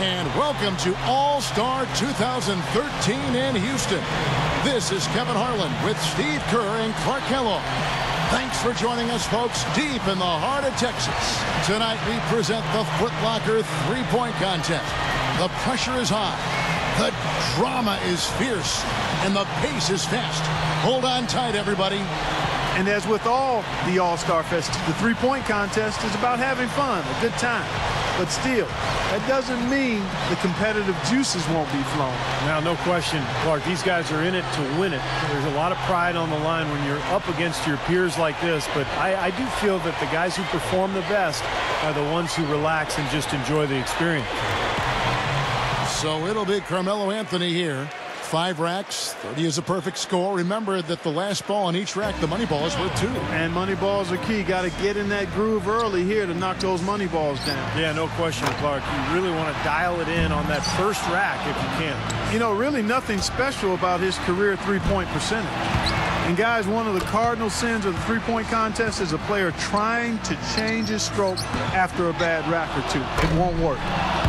And welcome to All-Star 2013 in Houston. This is Kevin Harlan with Steve Kerr and Clark Kellogg. Thanks for joining us, folks, deep in the heart of Texas. Tonight we present the Foot Locker three-point contest. The pressure is high, the drama is fierce, and the pace is fast. Hold on tight, everybody. And as with all the All-Star Fest, the three-point contest is about having fun, a good time. But still, that doesn't mean the competitive juices won't be flowing. Now, no question, Clark, these guys are in it to win it. There's a lot of pride on the line when you're up against your peers like this, but I do feel that the guys who perform the best are the ones who relax and just enjoy the experience. So it'll be Carmelo Anthony here. 5 racks, 30 is a perfect score. Remember that the last ball on each rack, the money ball is worth 2. And money balls are key. Got to get in that groove early here to knock those money balls down. Yeah, no question, Clark. You really want to dial it in on that first rack if you can. You know, really nothing special about his career three-point percentage. And guys, one of the cardinal sins of the three-point contest is a player trying to change his stroke after a bad rack or two. It won't work.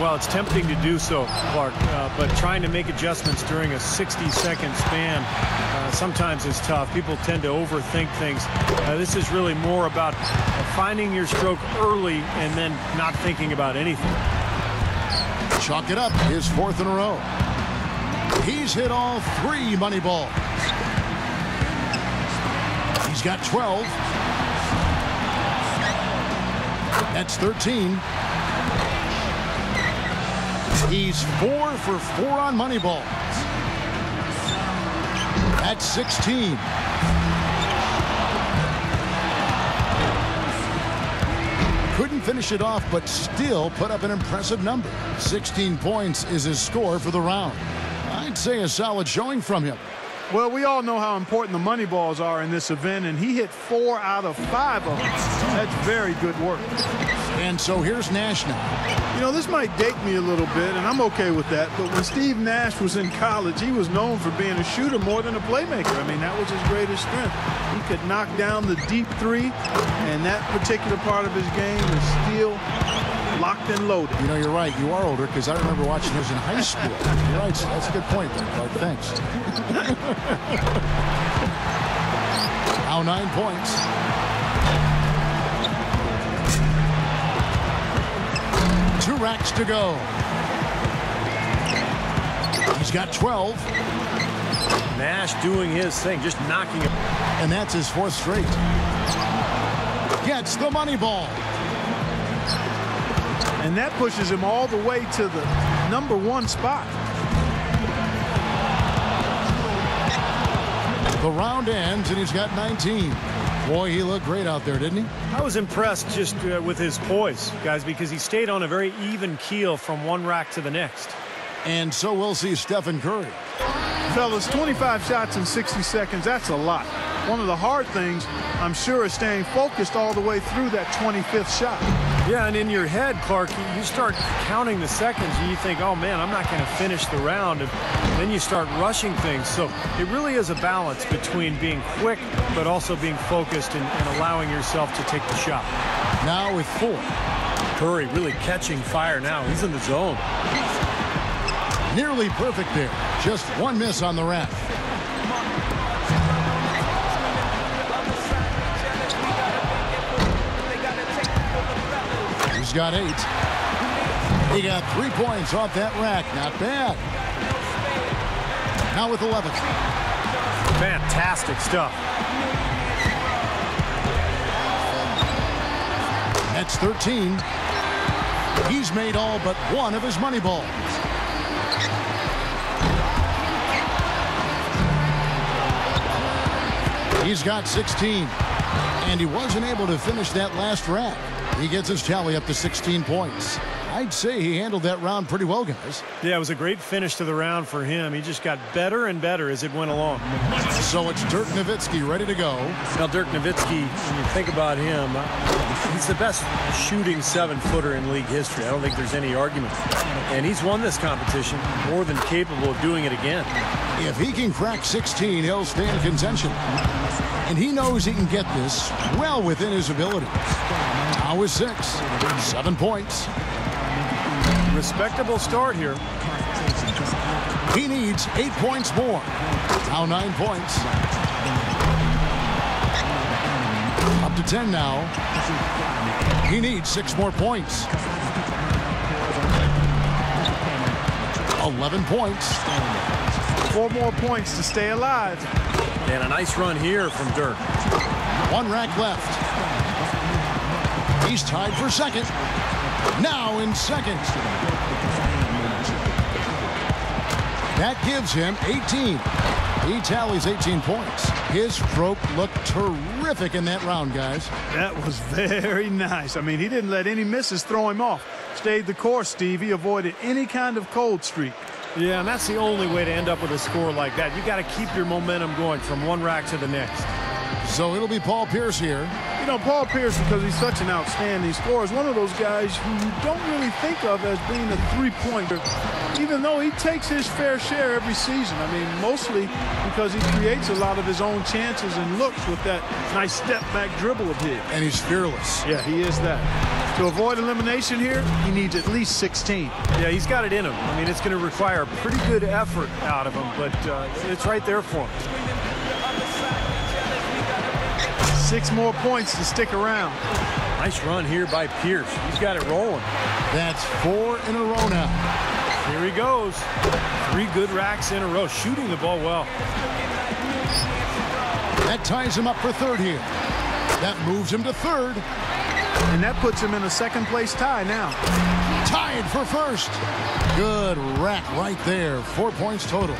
Well, it's tempting to do so, Clark, but trying to make adjustments during a 60-second span sometimes is tough. People tend to overthink things. This is really more about finding your stroke early and then not thinking about anything. Chalk it up, his 4th in a row. He's hit all 3 money balls. He's got 12. That's 13. He's 4 for 4 on money balls. That's 16. Couldn't finish it off, but still put up an impressive number. 16 points is his score for the round. I'd say a solid showing from him. Well, we all know how important the money balls are in this event, and he hit 4 out of 5 of them. That's very good work. And so here's Nash now. You know, this might date me a little bit, and I'm okay with that, but when Steve Nash was in college, he was known for being a shooter more than a playmaker. I mean, that was his greatest strength. He could knock down the deep three, and that particular part of his game is still locked and loaded. You know, you're right. You are older, because I remember watching his in high school. You're right. So that's a good point there, Clark. Thanks. Now 9 points. Two racks to go. He's got 12. Nash doing his thing, just knocking it. And that's his 4th straight. Gets the money ball. And that pushes him all the way to the #1 spot. The round ends, and he's got 19. Boy, he looked great out there, didn't he? I was impressed just with his poise, guys, because he stayed on a very even keel from one rack to the next. And so we'll see Stephen Curry. Fellas, 25 shots in 60 seconds, that's a lot. One of the hard things, I'm sure, is staying focused all the way through that 25th shot. Yeah, and in your head, Clark, you start counting the seconds and you think, oh man, I'm not going to finish the round. And then you start rushing things. So it really is a balance between being quick but also being focused and allowing yourself to take the shot. Now with 4. Curry really catching fire now. He's in the zone. Nearly perfect there. Just 1 miss on the rack. He's got 8. He got 3 points off that rack. Not bad. Now with 11. Fantastic stuff. That's 13. He's made all but 1 of his money balls. He's got 16. And he wasn't able to finish that last rack. He gets his tally up to 16 points. I'd say he handled that round pretty well, guys. Yeah, it was a great finish to the round for him. He just got better and better as it went along. So it's Dirk Nowitzki ready to go. Now, Dirk Nowitzki, when you think about him, he's the best shooting 7-footer in league history. I don't think there's any argument. And he's won this competition, more than capable of doing it again. If he can crack 16, he'll stay in contention. And he knows he can get this well within his abilities. Now with 6, 7 points. Respectable start here. He needs 8 points more. Now 9 points. Up to 10 now. He needs 6 more points. 11 points. 4 more points to stay alive. And a nice run here from Dirk. 1 rack left. He's tied for second. Now in second. That gives him 18. He tallies 18 points. His stroke looked terrific in that round, guys. That was very nice. I mean, he didn't let any misses throw him off. Stayed the course, Steve. He avoided any kind of cold streak. Yeah, and that's the only way to end up with a score like that. You got to keep your momentum going from one rack to the next. So it'll be Paul Pierce here. You know, Paul Pierce, because he's such an outstanding scorer, is one of those guys who you don't really think of as being a three-pointer, even though he takes his fair share every season. I mean, mostly because he creates a lot of his own chances and looks with that nice step-back dribble of his. And he's fearless. Yeah, he is that. To avoid elimination here, he needs at least 16. Yeah, he's got it in him. I mean, it's going to require a pretty good effort out of him, but it's right there for him. 6 more points to stick around. Nice run here by Pierce. He's got it rolling. That's 4 in a row now. Here he goes. 3 good racks in a row, shooting the ball well. That ties him up for third here. That moves him to third. And that puts him in a second-place tie now. Tied for first. Good rack right there. 4 points total.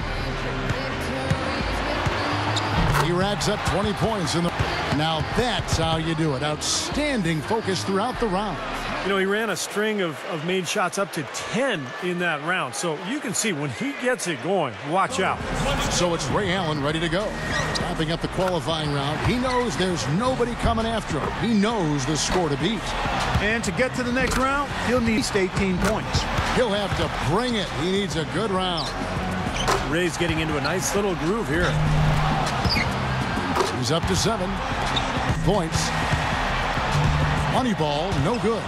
He racks up 20 points in the... Now that's how you do it. Outstanding focus throughout the round. You know, he ran a string of made shots up to 10 in that round. So you can see when he gets it going, watch out. So it's Ray Allen ready to go. Wrapping up the qualifying round. He knows there's nobody coming after him. He knows the score to beat. And to get to the next round, he'll need 18 points. He'll have to bring it. He needs a good round. Ray's getting into a nice little groove here. He's up to 7 points. Money ball, no good.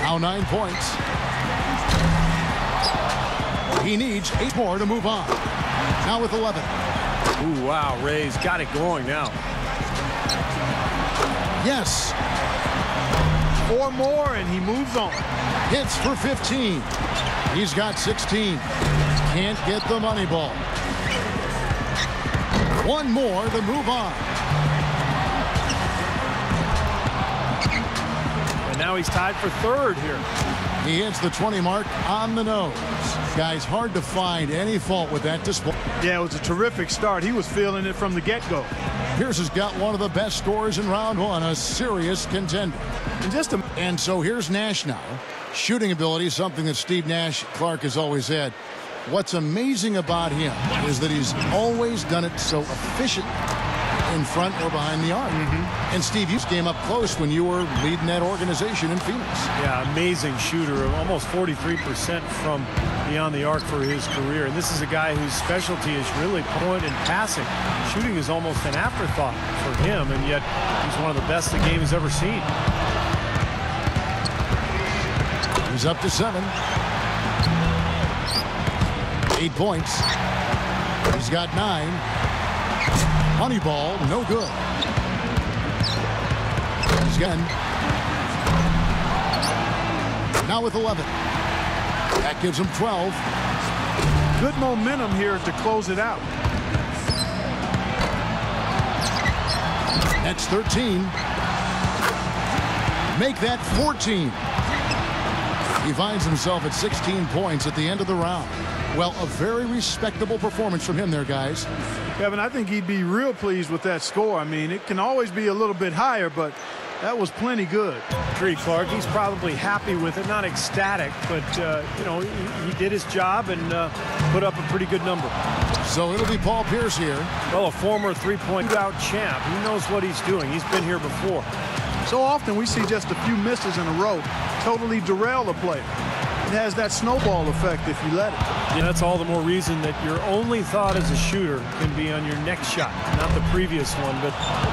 Now 9 points. He needs 8 more to move on. Now with 11. Ooh, wow, Ray's got it going now. Yes. 4 more and he moves on. Hits for 15. He's got 16. Can't get the money ball. 1 more to move on. And now he's tied for third here. He hits the 20 mark on the nose. Guys, hard to find any fault with that display. Yeah, it was a terrific start. He was feeling it from the get-go. Pierce has got one of the best scorers in round 1, a serious contender. And so here's Nash now. Shooting ability is something that Steve Nash Clark has always had. What's amazing about him is that he's always done it so efficiently in front or behind the arc. And Steve, you came up close when you were leading that organization in Phoenix. Yeah, amazing shooter, almost 43% from beyond the arc for his career. And this is a guy whose specialty is really point and passing. Shooting is almost an afterthought for him, and yet he's one of the best the game has ever seen. He's up to 7. 8 points. He's got 9. Money ball, no good. He's got now with 11. That gives him 12. Good momentum here to close it out. That's 13. Make that 14. He finds himself at 16 points at the end of the round. Well, a very respectable performance from him there, guys. Kevin, I think he'd be real pleased with that score. I mean, it can always be a little bit higher, but that was plenty good. Agreed, Clark. He's probably happy with it, not ecstatic, but, you know, he did his job and put up a pretty good number. So it'll be Paul Pierce here. Well, a former three-point shootout champ. He knows what he's doing. He's been here before. So often we see just a few misses in a row totally derail the player. It has that snowball effect if you let it. Yeah, that's all the more reason that your only thought as a shooter can be on your next shot, not the previous one, but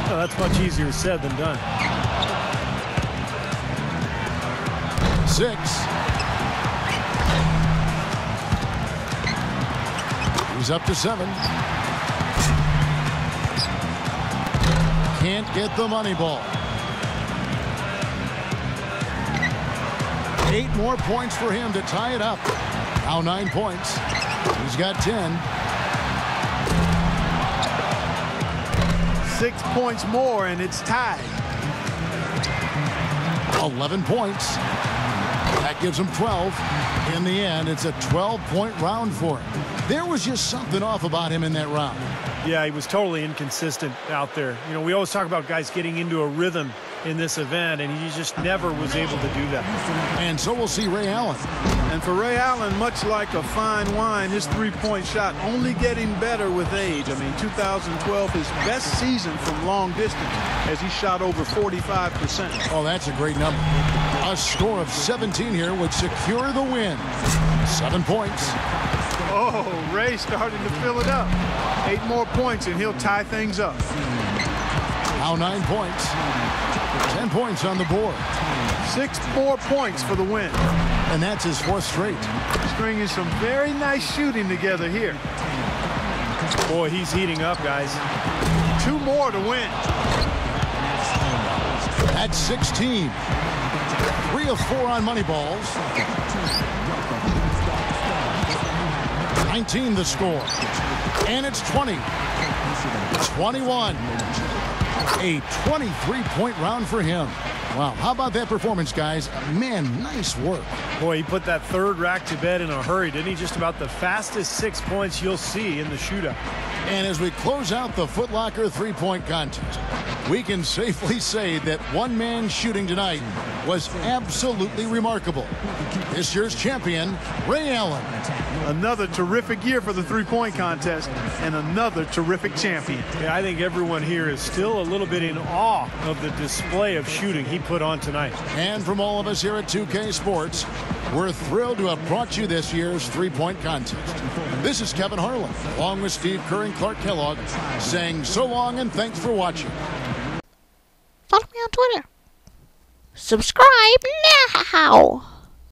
that's much easier said than done. 6. He's up to 7. Can't get the money ball. 8 more points for him to tie it up. Now 9 points. He's got 10. 6 points more and it's tied. 11 points. That gives him 12. In the end, it's a 12-point round for him. There was just something off about him in that round. Yeah, he was totally inconsistent out there. You know, we always talk about guys getting into a rhythm in this event, and he just never was able to do that. And so we'll see Ray Allen. And for Ray Allen, much like a fine wine, his three-point shot only getting better with age. I mean, 2012, his best season from long distance, as he shot over 45%. Oh, that's a great number. A score of 17 here would secure the win. 7 points. Oh, Ray starting to fill it up. 8 more points, and he'll tie things up. Now 9 points. 10 points on the board. 6 more points for the win. And that's his 4th straight. Stringing some very nice shooting together here. Boy, he's heating up, guys. 2 more to win. That's 16. 3 of 4 on money balls. 19 the score. And it's 20. 21. A 23-point round for him. Wow, how about that performance, guys? Man, nice work. Boy, he put that third rack to bed in a hurry, didn't he? Just about the fastest 6 points you'll see in the shootout. And as we close out the Foot Locker three-point contest, we can safely say that one-man shooting tonight was absolutely remarkable. This year's champion, Ray Allen. Another terrific year for the three-point contest and another terrific champion. Yeah, I think everyone here is still a little bit in awe of the display of shooting he put on tonight. And from all of us here at 2K Sports, we're thrilled to have brought you this year's three-point contest. This is Kevin Harlan, along with Steve Kerr and Clark Kellogg, saying so long and thanks for watching. Follow me on Twitter. Subscribe now!